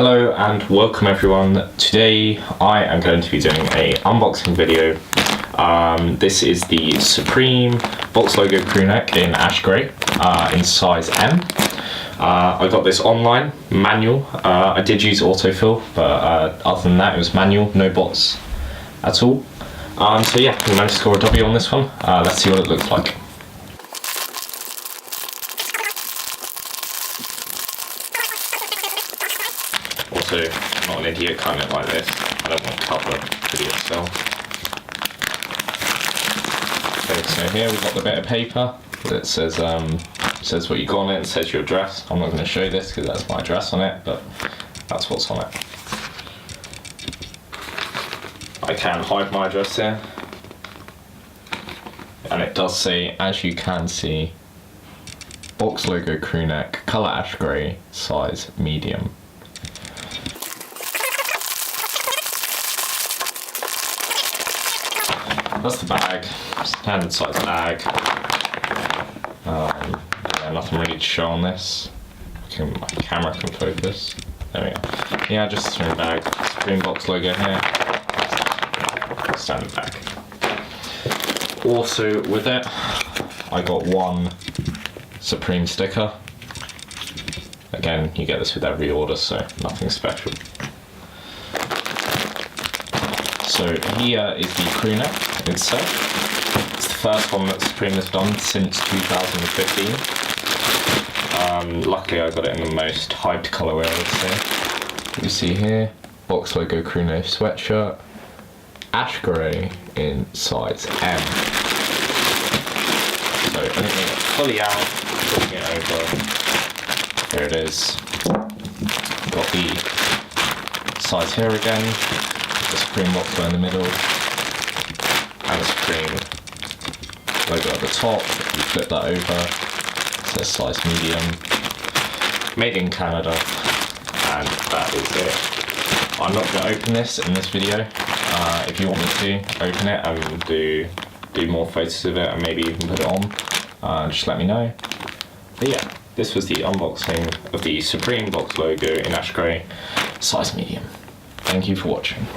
Hello and welcome everyone. Today I am going to be doing a unboxing video. This is the Supreme box logo crewneck in ash grey in size M. I got this online, manual. I did use autofill, but other than that it was manual, no bots at all. So yeah, we managed to score a W on this one. Let's see what it looks like. Also, I'm not an idiot cutting it like this. I don't want to cut the video itself. Okay, so here we've got the bit of paper that says what you got on it and says your address. I'm not going to show this because that's my address on it, but that's what's on it. I can hide my address here. And it does say, as you can see, box logo crewneck, colour ash grey, size medium. That's the bag, standard size bag. Yeah, nothing really to show on this. My camera can focus. There we go. Yeah, just a string bag. Supreme box logo here. Standard bag. Also with it, I got one Supreme sticker. Again, you get this with every order, so nothing special. So here is the crewneck itself. It's the first one that Supreme has done since 2015. Luckily I got it in the most hyped colourway, I would say. You see here, box logo crewneck sweatshirt, ash grey in size M. So opening it fully out, putting it over, here it is. Got the size here again, the Supreme logo in the middle, and the Supreme logo at the top. You flip that over, it says size medium, made in Canada, and that is it. I'm not going to open this in this video. If you want me to open it and do more photos of it and maybe even put it on, just let me know. But yeah, this was the unboxing of the Supreme box logo in ash grey, size medium. Thank you for watching.